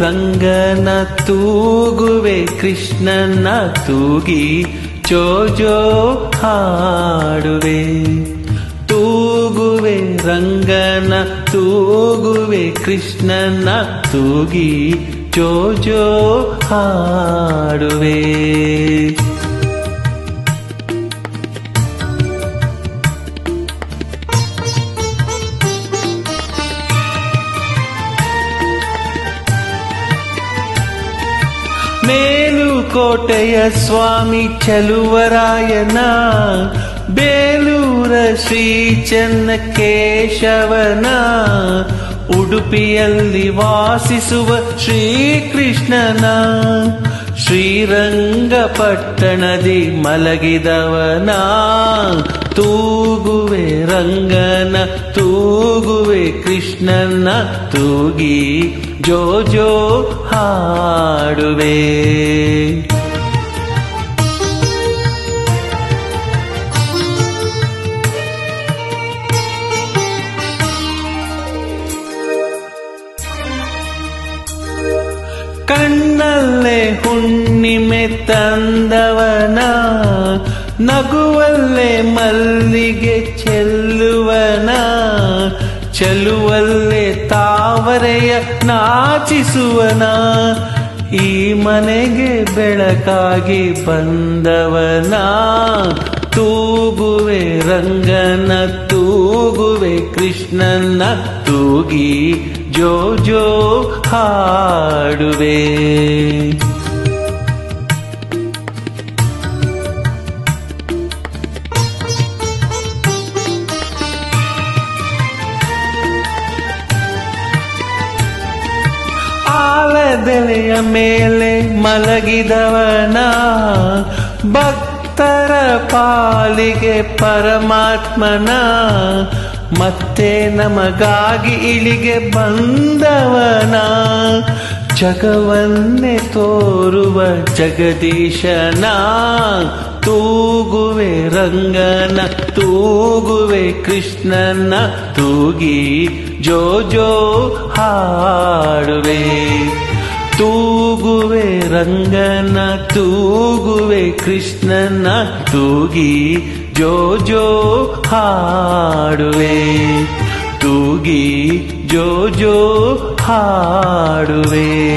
ರಂಗನ ತೂಗುವೆ ಕೃಷ್ಣನ ತೂಗಿ ಜೋ ಹಾಡುವೆ. ತೂಗುವೆ ರಂಗನ ತೂಗುವೆ ಕೃಷ್ಣನ ತೂಗಿ ಜೋ ಹಾಡುವೆ. ಮೇಲುಕೋಟೆಯ ಸ್ವಾಮಿ ಚಲುವರಾಯನ, ಬೇಲೂರ ಶ್ರೀ ಚೆನ್ನಕೇಶವನ, ಉಡುಪಿಯಲ್ಲಿ ವಾಸಿಸುವ ಶ್ರೀಕೃಷ್ಣನ, ಶ್ರೀರಂಗಪಟ್ಟಣದಿ ಮಲಗಿದವನ, ತೂಗುವೆ ರಂಗನ ತೂಗುವೆ ಕೃಷ್ಣನ ತೂಗಿ ಜೋ ಹಾಡುವೆ. ಕಣ್ಣಲ್ಲೇ ಹುಣ್ಣಿಮೆ ತಂದವನ, ನಗುವಲ್ಲೇ ಮಲ್ಲಿಗೆ ಚೆಲ್ಲುವನ, ಚೆಲುವಲ್ಲೇ ತಾವರೆಯ ನಾಚಿಸುವನ, ಈ ಮನೆಗೆ ಬೆಳಕಾಗಿ ಬಂದವನ, ತೂಗುವೆ ರಂಗನ ತೂಗುವೆ ಕೃಷ್ಣನ ತೂಗಿ ಜೋ ಹಾಡುವೆ. ಆಲದೆಲೆಯ ಮೇಲೆ ಮಲಗಿದವನ, ಭಕ್ತರ ಪಾಲಿಗೆ ಪರಮಾತ್ಮನ, ಮತ್ತೆ ನಮಗಾಗಿ ಇಳಿಗೆ ಬಂದವನ, ಜಗವನ್ನೇ ತೋರುವ ಜಗದೀಶನ, ತೂಗುವೆ ರಂಗನ ತೂಗುವೆ ಕೃಷ್ಣನ ತೂಗಿ ಜೋ ಹಾಡುವೆ. ತೂಗುವೆ ರಂಗನ ತೂಗುವೆ ಕೃಷ್ಣನ ತೂಗಿ ಜೋ ಹಾಡುವೆ. ತೂಗಿ ಜೋ ಹಾಡುವೆ.